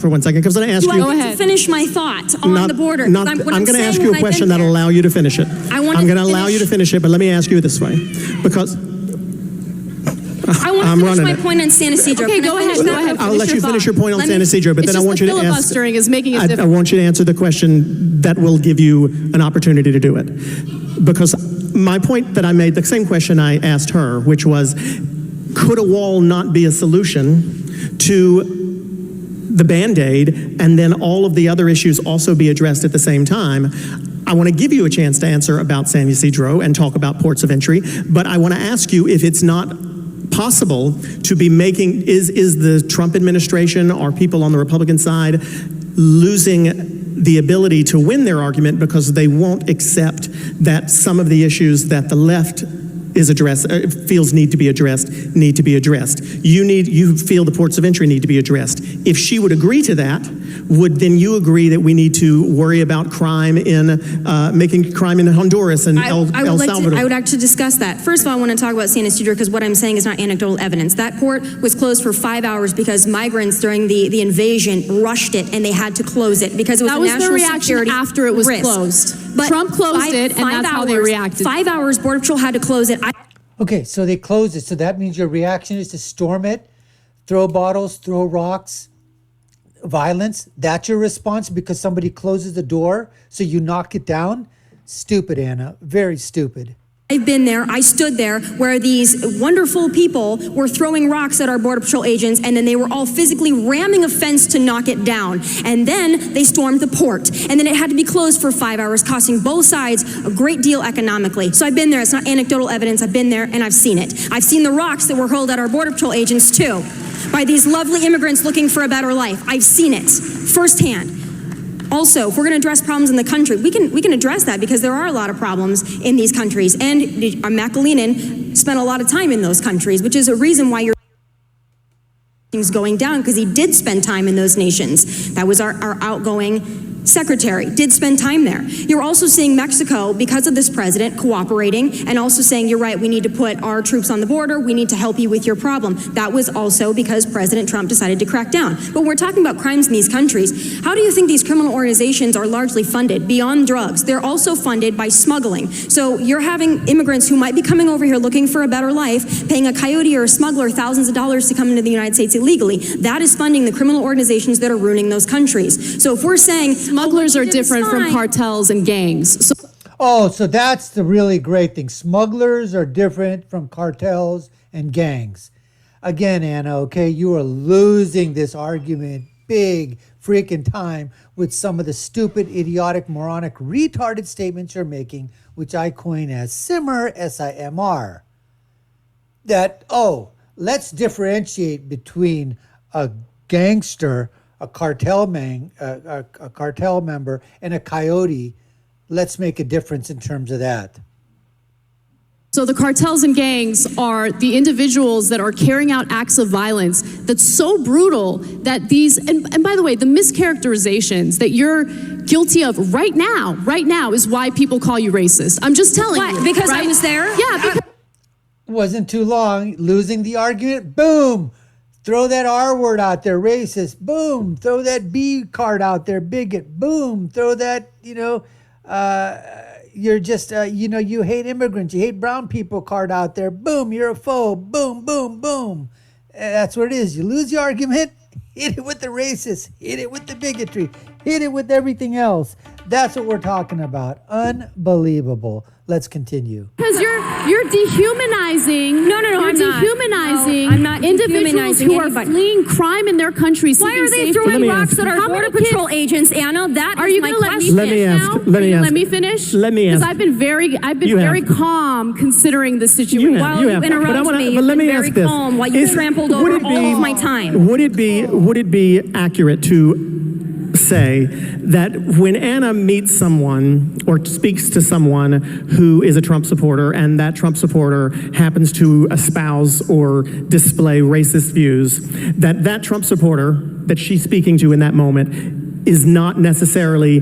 for 1 second, because I'm going to ask you. Go ahead. To finish my thought on the border. I'm going to ask you a question that'll allow you to finish it. I'm going to allow you to finish it, but let me ask you it this way, because I want to finish my point on San Ysidro. Okay, go ahead. I'll let you finish your point on San Ysidro, but then I want you to ask. Filibustering is making it difficult. I want you to answer the question that will give you an opportunity to do it, because my point that I made, the same question I asked her, which was, could a wall not be a solution to the Band-Aid, and then all of the other issues also be addressed at the same time? I want to give you a chance to answer about San Ysidro and talk about ports of entry, but I want to ask you if it's not possible to be making, is the Trump administration or people on the Republican side losing the ability to win their argument because they won't accept that some of the issues that the left feels need to be addressed. You feel the ports of entry need to be addressed. If she would agree to that, would then you agree that we need to worry about crime making crime in Honduras and El Salvador? I would like to discuss that. First of all, I want to talk about San Ysidro because what I'm saying is not anecdotal evidence. That port was closed for 5 hours because migrants during the invasion rushed it and they had to close it because it was a national security risk. After it was closed. But Trump closed it, and that's how they reacted. 5 hours, Border Patrol had to close it. Okay, so they closed it. So that means your reaction is to storm it, throw bottles, throw rocks, violence. That's your response because somebody closes the door, so you knock it down? Stupid, Anna. Very stupid. I've been there, I stood there where these wonderful people were throwing rocks at our Border Patrol agents and then they were all physically ramming a fence to knock it down. And then they stormed the port. And then it had to be closed for 5 hours, costing both sides a great deal economically. So I've been there, it's not anecdotal evidence, I've been there and I've seen it. I've seen the rocks that were hurled at our Border Patrol agents too, by these lovely immigrants looking for a better life. I've seen it firsthand. Also, if we're going to address problems in the country, we can address that because there are a lot of problems in these countries. And Makalinin spent a lot of time in those countries, which is a reason why your things going down, because he did spend time in those nations. That was our outgoing secretary, did spend time there. You're also seeing Mexico, because of this president, cooperating and also saying, you're right, we need to put our troops on the border, we need to help you with your problem. That was also because President Trump decided to crack down. But we're talking about crimes in these countries. How do you think these criminal organizations are largely funded beyond drugs? They're also funded by smuggling. So you're having immigrants who might be coming over here looking for a better life, paying a coyote or a smuggler thousands of dollars to come into the United States illegally. That is funding the criminal organizations that are ruining those countries. So if we're saying smugglers are different from cartels and gangs. So that's the really great thing. Smugglers are different from cartels and gangs. Again, Anna, okay, you are losing this argument big freaking time with some of the stupid, idiotic, moronic, retarded statements you're making, which I coin as simmer, S-I-M-R. That, let's differentiate between a gangster, a cartel member, and a coyote. Let's make a difference in terms of that. So the cartels and gangs are the individuals that are carrying out acts of violence that's so brutal that these, and by the way, the mischaracterizations that you're guilty of right now is why people call you racist. I'm just telling you. Because right? I was there? Yeah. Because wasn't too long, losing the argument, boom. Throw that R word out there, racist, boom. Throw that B card out there, bigot, boom. Throw that, you're just, you hate immigrants, you hate brown people card out there, boom, you're a foe, boom, boom, boom. That's what it is. You lose the argument, hit it with the racist, hit it with the bigotry, hit it with everything else. That's what we're talking about. Unbelievable. Let's continue. Because you're dehumanizing. No, you're dehumanizing. I'm not individuals who are fleeing crime in their country. Why are they throwing rocks at our Border Patrol agents, Anna? That are is you my going to question. let me finish? Let me finish. Because I've been very calm considering the situation. While you interrupt me, you've been very calm while you trampled over all of my time. Would it be accurate to say that when Anna meets someone or speaks to someone who is a Trump supporter and that Trump supporter happens to espouse or display racist views, that Trump supporter that she's speaking to in that moment is not necessarily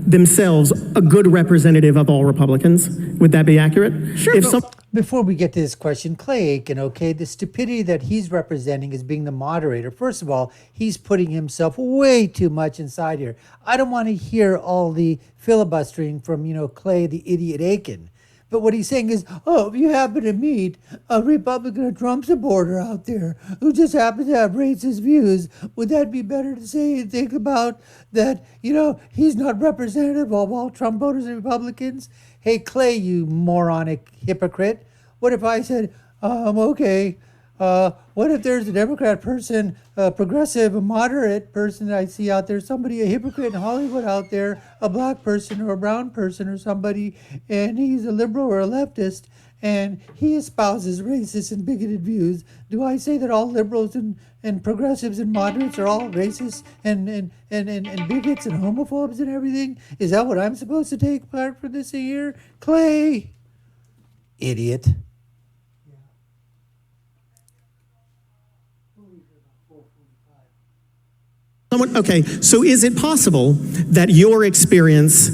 themselves a good representative of all Republicans. Would that be accurate? Sure, If but- some, Before we get to this question, Clay Aiken, okay, the stupidity that he's representing as being the moderator, first of all, he's putting himself way too much inside here. I don't want to hear all the filibustering from, Clay the idiot Aiken. But what he's saying is, oh, if you happen to meet a Republican or Trump supporter out there who just happens to have racist views, would that be better to say and think about that, he's not representative of all Trump voters and Republicans? Hey, Clay, you moronic hypocrite. What if I said, okay, what if there's a Democrat person, a progressive, a moderate person that I see out there, somebody, a hypocrite in Hollywood out there, a black person or a brown person or somebody, and he's a liberal or a leftist, and he espouses racist and bigoted views. Do I say that all liberals and progressives and moderates are all racist and bigots and homophobes and everything? Is that what I'm supposed to take part for this year? Clay, idiot. Okay, so is it possible that your experience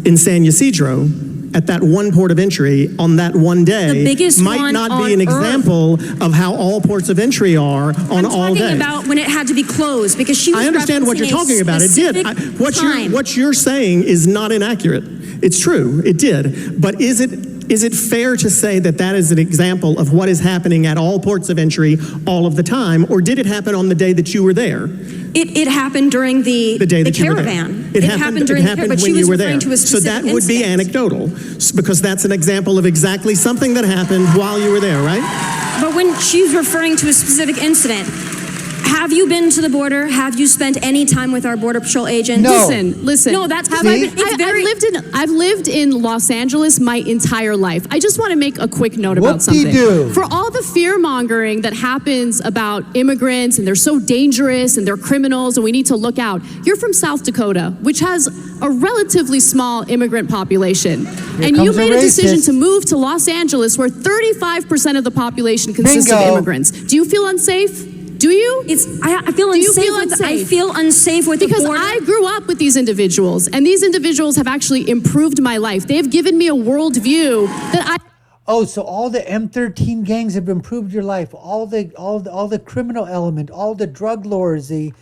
in San Ysidro at that one port of entry on that one day The biggest might one not on be an Earth. example of how all ports of entry are on all I'm days? talking about when it had to be closed, because she was I understand what you're referencing a talking about. It did. specific What time. you're saying is not inaccurate. It's true. It did. But is it fair to say that that is an example of what is happening at all ports of entry all of the time, or did it happen on the day that you were there? It happened during the The day that you were there. caravan. It happened during it the happened but when she was you were referring there. to a So that specific would be incident. anecdotal, because that's an example of exactly something that happened while you were there, right? But when she's referring to a specific incident, have you been to the border? Have you spent any time with our Border Patrol agents? No. Listen. No, that's Have See? I been, I've lived in Los Angeles my entire life. I just want to make a quick note about something. Whoop-de-doo. For all the fear mongering that happens about immigrants and they're so dangerous and they're criminals and we need to look out, you're from South Dakota, which has a relatively small immigrant population. And you comes a made a decision racist. to move to Los Angeles where 35% of the population consists of Bingo. immigrants. Do you feel unsafe? Do you? I feel Do you unsafe. feel with unsafe? I feel unsafe with Because the border. I grew up with these individuals, and these individuals have actually improved my life. They have given me a worldview that I. Oh, so all the M13 gangs have improved your life. All the criminal element, all the drug lords, the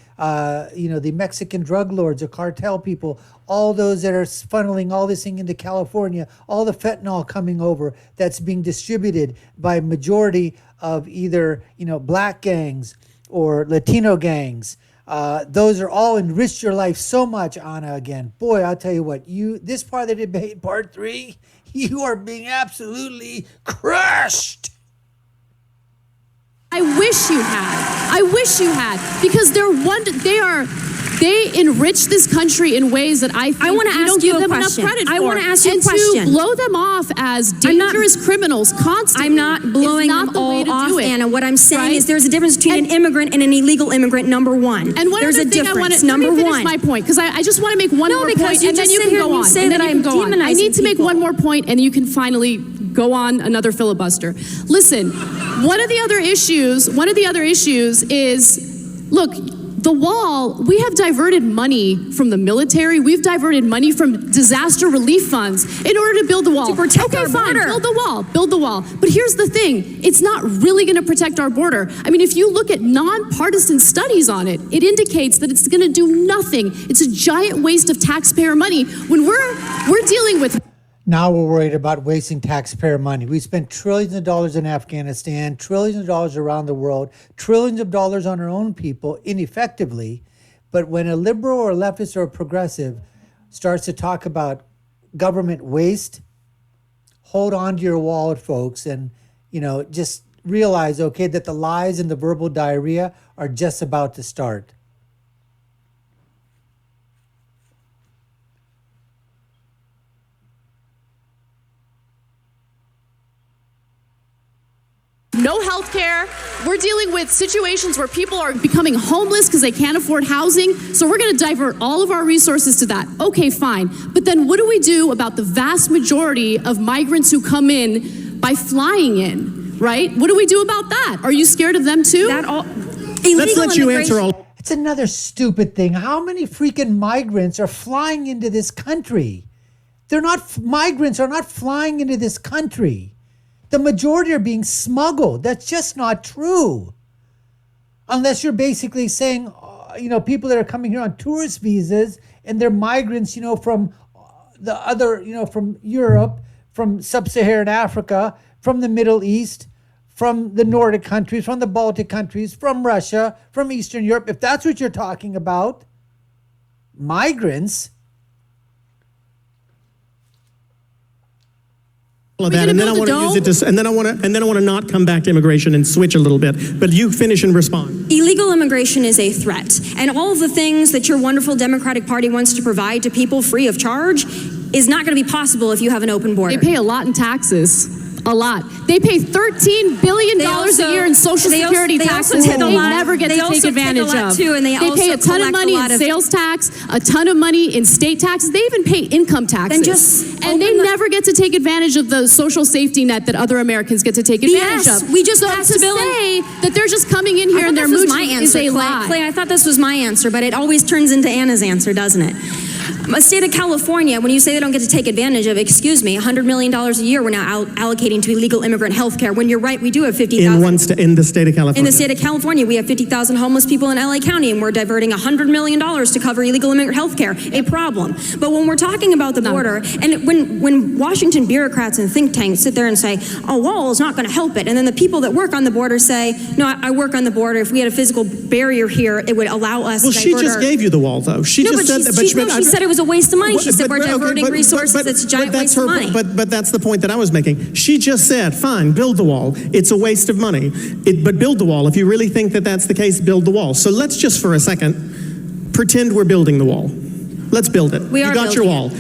Mexican drug lords, the cartel people, all those that are funneling all this thing into California, all the fentanyl coming over that's being distributed by majority of either black gangs or Latino gangs. Those are all enriched your life so much, Ana. Again, boy, I'll tell you what. This part of the debate, part 3, you are being absolutely crushed. I wish you had. I wish you had, because they enrich this country in ways that I think I wanna we ask don't you give a them question. enough credit for. I wanna ask you a and question. to blow them off as I'm not- dangerous criminals constantly. I'm not blowing is not them the way all to off, do it, Anna. What I'm saying right? is there's a difference between an immigrant and an illegal immigrant, number one. And one there's other a thing difference, I want to number let me finish one. my point, because I just want to make one No, more because point, you and then just you sit can here go and you on. say And then that you can I'm go on. I demonizing need to make people. one more point, and you can finally go on another filibuster. Listen, one of the other issues is, look, the wall, we have diverted money from the military. We've diverted money from disaster relief funds in order to build the wall. To protect okay, our fine, border. build the wall. But here's the thing, it's not really gonna protect our border. I mean, if you look at nonpartisan studies on it, it indicates that it's gonna do nothing. It's a giant waste of taxpayer money when we're dealing with. Now we're worried about wasting taxpayer money. We spent trillions of dollars in Afghanistan, trillions of dollars around the world, trillions of dollars on our own people ineffectively. But when a liberal or a leftist or a progressive starts to talk about government waste, hold on to your wallet, folks, and just realize, okay, that the lies and the verbal diarrhea are just about to start. No health care. We're dealing with situations where people are becoming homeless because they can't afford housing. So we're going to divert all of our resources to that. Okay, fine. But then what do we do about the vast majority of migrants who come in by flying in, right? What do we do about that? Are you scared of them too? That all Let's illegal let you immigration- answer all. It's another stupid thing. How many freaking migrants are flying into this country? Migrants are not flying into this country. The majority are being smuggled. That's just not true. Unless you're basically saying, people that are coming here on tourist visas and they're migrants, from the other, from Europe, from sub-Saharan Africa, from the Middle East, from the Nordic countries, from the Baltic countries, from Russia, from Eastern Europe. If that's what you're talking about, migrants. All of that, and then I want to use it and then I want to not come back to immigration and switch a little bit. But you finish and respond. Illegal immigration is a threat, and all of the things that your wonderful Democratic Party wants to provide to people free of charge is not going to be possible if you have an open border. They pay a lot in taxes. A lot. They pay $13 billion a year in Social Security taxes that they never get to take advantage of. They pay a ton of money in sales tax, a ton of money in state taxes. They even pay income taxes. And they never get to take advantage of the social safety net that other Americans get to take advantage of. We just passed to say that they're just coming in here and they're mooching is a lie. Clay, I thought this was my answer, but it always turns into Anna's answer, doesn't it? A state of California, when you say they don't get to take advantage of, excuse me, $100 million a year we're now allocating to illegal immigrant health care, when you're right, we do have 50,000. In the state of California. In the state of California, we have 50,000 homeless people in LA County, and we're diverting $100 million to cover illegal immigrant health care. A problem. But when we're talking about the border, and when Washington bureaucrats and think tanks sit there and say, a wall is not going to help it, and then the people that work on the border say, no, I work on the border. If we had a physical barrier here, it would allow us to divert she just gave you the wall, though. She said it was a waste of money. She said we're diverting resources. It's a giant waste of money. But that's the point that I was making. She just said, fine, build the wall. It's a waste of money. But build the wall. If you really think that that's the case, build the wall. So let's just for a second pretend we're building the wall. Let's build it. We are you got your wall.